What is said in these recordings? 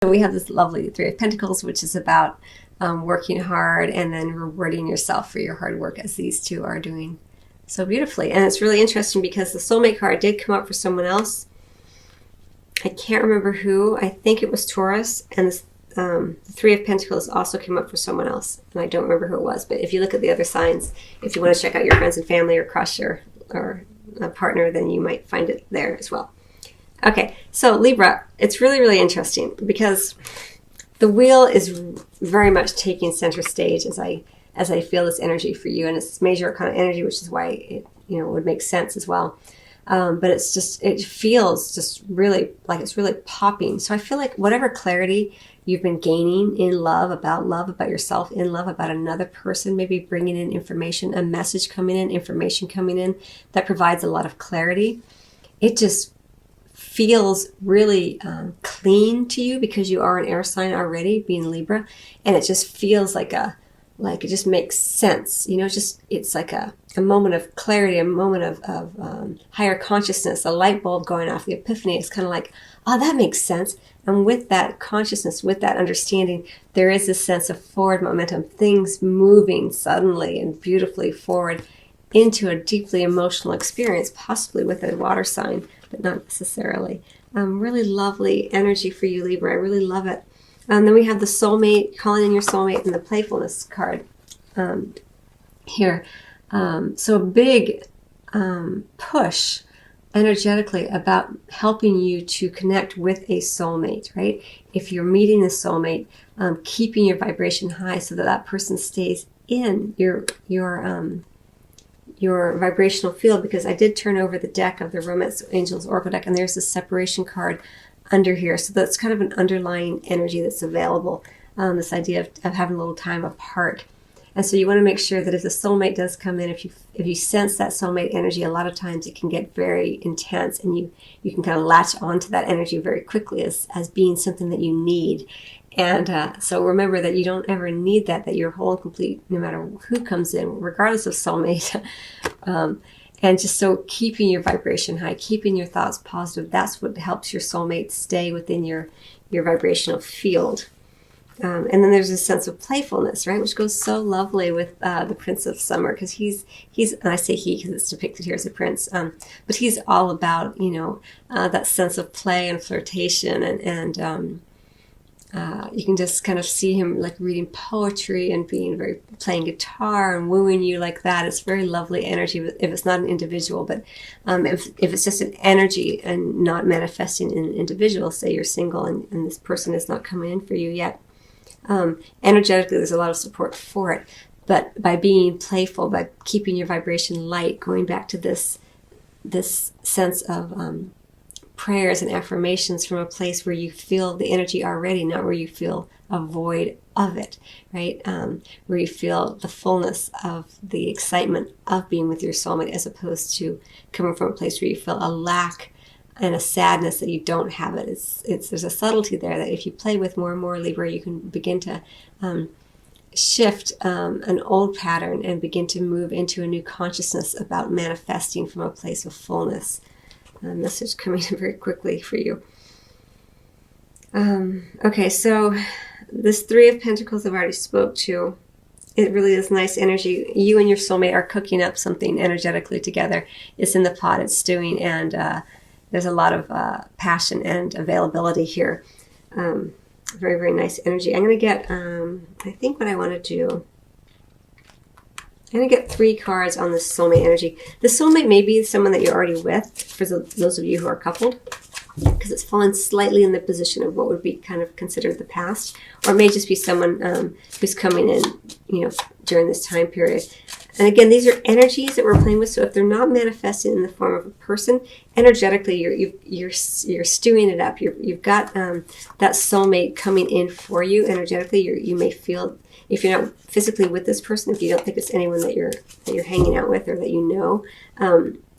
So we have this lovely Three of Pentacles, which is about working hard and then rewarding yourself for your hard work, as these two are doing so beautifully. And it's really interesting because the soulmate card did come up for someone else. I can't remember who. I think it was Taurus. And this, the Three of Pentacles also came up for someone else. And I don't remember who it was. But if you look at the other signs, if you want to check out your friends and family or crush or a partner, then you might find it there as well. Okay, so Libra, it's really, really interesting because the wheel is very much taking center stage as I feel this energy for you, and it's major kind of energy, which is why it would make sense as well. But it feels just really like it's really popping. So I feel like whatever clarity you've been gaining in love about yourself, in love about another person, maybe bringing in information, a message coming in, information coming in that provides a lot of clarity. It just feels really clean to you because you are an air sign already, being Libra, and it just feels like it just makes sense. It's like a moment of clarity, a moment of higher consciousness, a light bulb going off, the epiphany. It's kind of like, oh, that makes sense. And with that consciousness, with that understanding, there is this sense of forward momentum, things moving suddenly and beautifully forward into a deeply emotional experience, possibly with a water sign, but not necessarily. Really lovely energy for you, Libra. I really love it. Then we have the soulmate, calling in your soulmate, and the playfulness card here. So a big push energetically about helping you to connect with a soulmate, right? If you're meeting a soulmate, keeping your vibration high so that that person stays in your vibrational field, because I did turn over the deck of the Romance Angels Oracle deck, and there's a separation card under here. So that's kind of an underlying energy that's available, this idea of having a little time apart. And so you want to make sure that if the soulmate does come in, if you sense that soulmate energy, a lot of times it can get very intense, and you can kind of latch onto that energy very quickly as being something that you need. And so remember that you don't ever need that you're whole and complete no matter who comes in, regardless of soulmate. And just so keeping your vibration high, keeping your thoughts positive, that's what helps your soulmate stay within your vibrational field. And then there's a sense of playfulness, right, which goes so lovely with the Prince of Summer, because he's and I say he because it's depicted here as a prince, but he's all about that sense of play and flirtation, and you can just kind of see him like reading poetry and playing guitar and wooing you like that. It's very lovely energy if it's not an individual, but if it's just an energy and not manifesting in an individual, say you're single and this person is not coming in for you yet. Energetically, there's a lot of support for it, but by being playful, by keeping your vibration light, going back to this sense of prayers and affirmations from a place where you feel the energy already, not where you feel a void of it, right? Where you feel the fullness of the excitement of being with your soulmate, as opposed to coming from a place where you feel a lack and a sadness that you don't have it. There's a subtlety there that if you play with more and more, Libra, you can begin to shift an old pattern and begin to move into a new consciousness about manifesting from a place of fullness. Message coming in very quickly for you. Okay, so this Three of Pentacles I've already spoke to. It really is nice energy. You and your soulmate are cooking up something energetically together. It's in the pot, it's stewing, and there's a lot of passion and availability here. Very, very nice energy. I'm going to get, I think what I want to do, I'm going to get 3 cards on this soulmate energy. The soulmate may be someone that you're already with, for those of you who are coupled, because it's fallen slightly in the position of what would be kind of considered the past, or it may just be someone who's coming in, during this time period. And again, these are energies that we're playing with, so if they're not manifesting in the form of a person, energetically you're stewing it up. You've got that soulmate coming in for you energetically. You may feel, if you're not physically with this person, if you don't think it's anyone that you're hanging out with or that you know,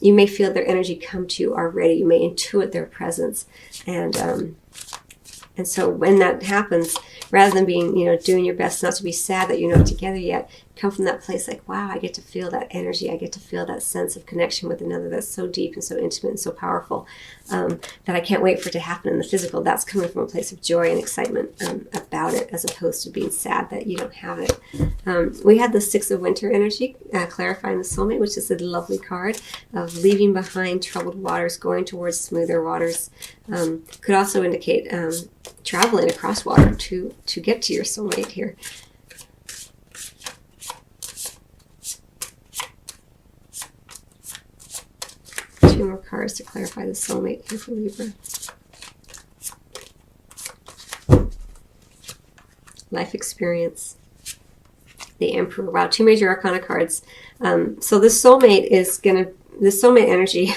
you may feel their energy come to you already. You may intuit their presence, and so when that happens, rather than being doing your best not to be sad that you're not together yet, come from that place like, wow, I get to feel that energy. I get to feel that sense of connection with another that's so deep and so intimate and so powerful that I can't wait for it to happen in the physical. That's coming from a place of joy and excitement about it, as opposed to being sad that you don't have it. We had the Six of Winter energy, clarifying the soulmate, which is a lovely card of leaving behind troubled waters, going towards smoother waters. Could also indicate traveling across water to get to your soulmate here. Two more cards to clarify the soulmate here for Libra. Life experience. The Emperor. Wow, two major arcana cards. So this soulmate this soulmate energy,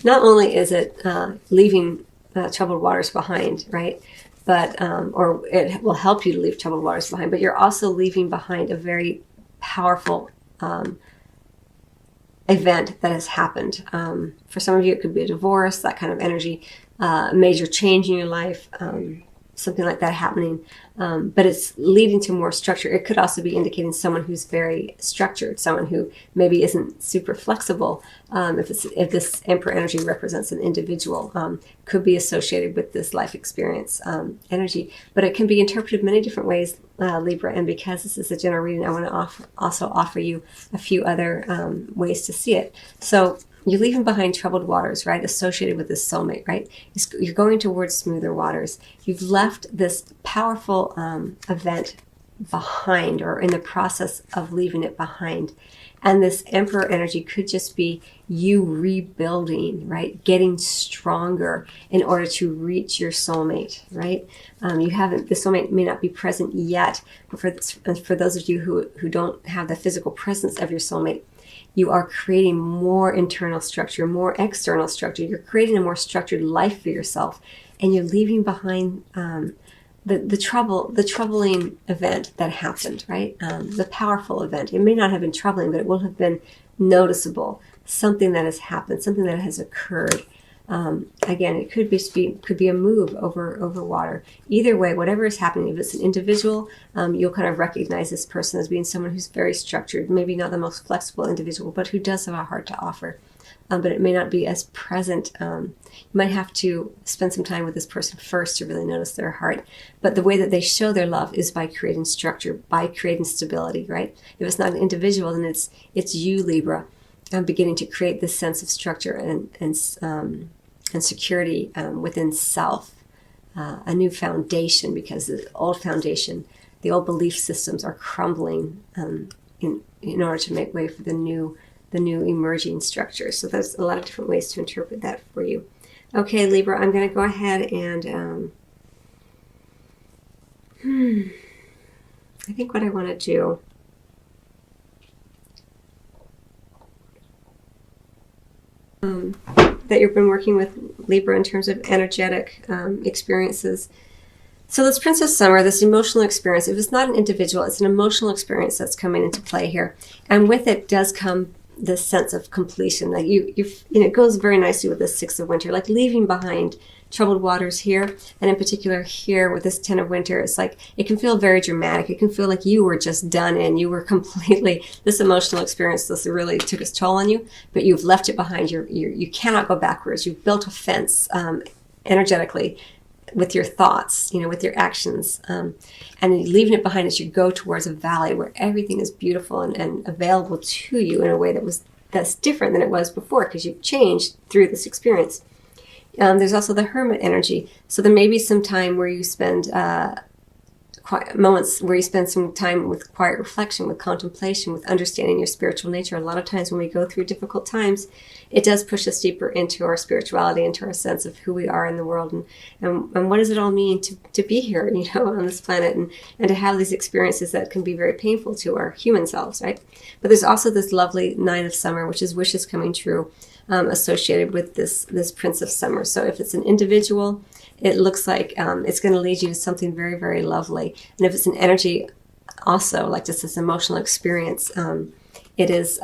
not only is it leaving troubled waters behind, right? But, or it will help you to leave troubled waters behind, but you're also leaving behind a very powerful event that has happened. For some of you, it could be a divorce, that kind of energy, major change in your life, something like that happening. But it's leading to more structure. It could also be indicating someone who's very structured, someone who maybe isn't super flexible. If this Emperor energy represents an individual, could be associated with this life experience energy. But it can be interpreted many different ways, Libra. And because this is a general reading, I want to also offer you a few other ways to see it. So you're leaving behind troubled waters, right? Associated with this soulmate, right? You're going towards smoother waters. You've left this powerful event behind, or in the process of leaving it behind. And this Emperor energy could just be you rebuilding, right? Getting stronger in order to reach your soulmate, right? The soulmate may not be present yet, but for those of you who don't have the physical presence of your soulmate, you are creating more internal structure, more external structure. You're creating a more structured life for yourself, and you're leaving behind the troubling event that happened, right? The powerful event. It may not have been troubling, but it will have been noticeable. Something that has happened, something that has occurred. Again, it could be a move over water. Either way, whatever is happening, if it's an individual, you'll kind of recognize this person as being someone who's very structured, maybe not the most flexible individual, but who does have a heart to offer. But it may not be as present. You might have to spend some time with this person first to really notice their heart. But the way that they show their love is by creating structure, by creating stability, right? If it's not an individual, then it's you, Libra, beginning to create this sense of structure and security within self, a new foundation, because the old foundation, the old belief systems are crumbling in order to make way for the new emerging structure. So there's a lot of different ways to interpret that for you. Okay, Libra, I'm going to go ahead and I think what I want to do, that you've been working with, Libra, in terms of energetic experiences. So this Princess Summer, this emotional experience, if it's not an individual, it's an emotional experience that's coming into play here. And with it does come this sense of completion. Like it goes very nicely with the Six of Winter, like leaving behind troubled waters here, and in particular here with this Ten of Winter. It's like it can feel very dramatic. It can feel like you were just done in. You were completely, this emotional experience, this really took its toll on you, but you've left it behind. You cannot go backwards. You've built a fence energetically with your thoughts, with your actions, and leaving it behind as you go towards a valley where everything is beautiful and available to you in a way that's different than it was before, because you've changed through this experience. There's also the Hermit energy. So there may be some time where you spend moments where you spend some time with quiet reflection, with contemplation, with understanding your spiritual nature. A lot of times when we go through difficult times, it does push us deeper into our spirituality, into our sense of who we are in the world, and what does it all mean to be here, on this planet, and to have these experiences that can be very painful to our human selves, right? But there's also this lovely Nine of Summer, which is wishes coming true, associated with this Prince of Summer. So if it's an individual, it looks like it's going to lead you to something very, very lovely. And if it's an energy also, like just this emotional experience, it is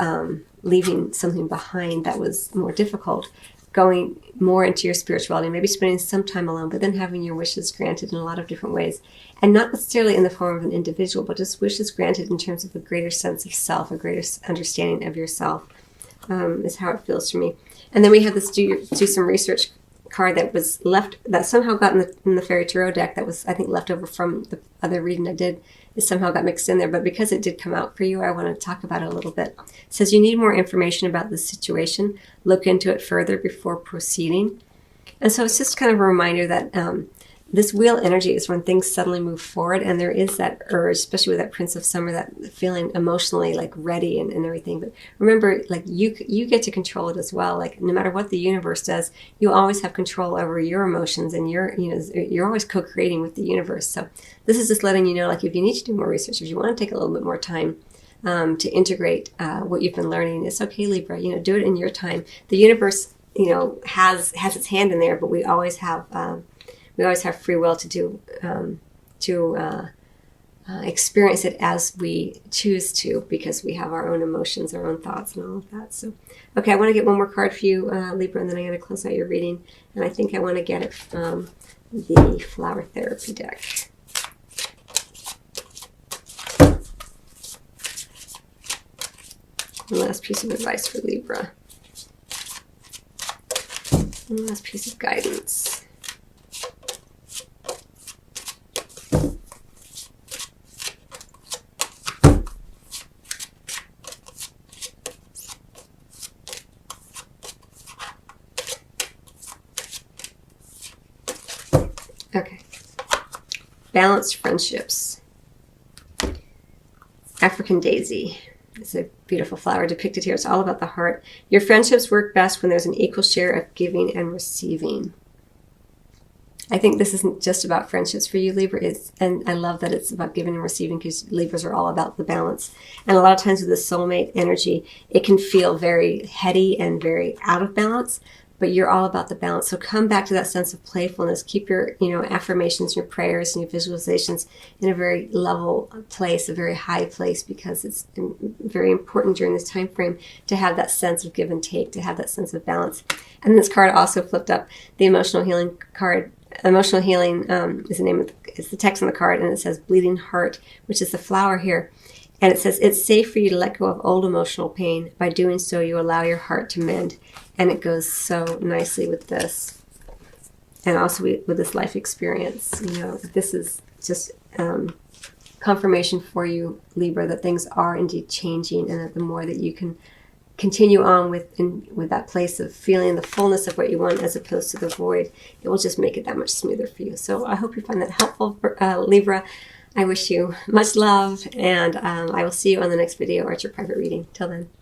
leaving something behind that was more difficult. going more into your spirituality, maybe spending some time alone, but then having your wishes granted in a lot of different ways. And not necessarily in the form of an individual, but just wishes granted in terms of a greater sense of self, a greater understanding of yourself, is how it feels to me. And then we have this do some research card that was left, that somehow got in the Fairy Tarot deck, that was, I think, left over from the other reading I did. It somehow got mixed in there, but because it did come out for you, I want to talk about it a little bit. It says you need more information about the situation. Look into it further before proceeding. And so it's just kind of a reminder that this wheel energy is when things suddenly move forward, and there is that urge, especially with that Prince of Summer, that feeling emotionally like ready and everything. But remember, like you get to control it as well. Like no matter what the universe does, you always have control over your emotions, and you're always co-creating with the universe. So this is just letting you know, like if you need to do more research, if you want to take a little bit more time to integrate what you've been learning, it's okay, Libra. Do it in your time. The universe, has its hand in there, but we always have free will to experience it as we choose to, because we have our own emotions, our own thoughts, and all of that. So, okay, I want to get one more card for you, Libra, and then I'm going to close out your reading. And I think I want to get it from the Flower Therapy deck. One last piece of advice for Libra. One last piece of guidance. Okay. Balanced friendships. African daisy. It's a beautiful flower depicted here. It's all about the heart. Your friendships work best when there's an equal share of giving and receiving. I think this isn't just about friendships for you, Libra. And I love that it's about giving and receiving, because Libras are all about the balance. And a lot of times with the soulmate energy, it can feel very heady and very out of balance, but you're all about the balance. So come back to that sense of playfulness. Keep your, affirmations, your prayers, and your visualizations in a very level place, a very high place, because it's very important during this time frame to have that sense of give and take, to have that sense of balance. And this card also flipped up, the emotional healing card. Emotional healing is the text on the card, and it says bleeding heart, which is the flower here. And it says, it's safe for you to let go of old emotional pain. By doing so, you allow your heart to mend. And it goes so nicely with this. And also with this life experience. This is just confirmation for you, Libra, that things are indeed changing, and that the more that you can continue on with that place of feeling the fullness of what you want as opposed to the void, it will just make it that much smoother for you. So I hope you find that helpful, Libra. I wish you much love, and I will see you on the next video or at your private reading. Till then.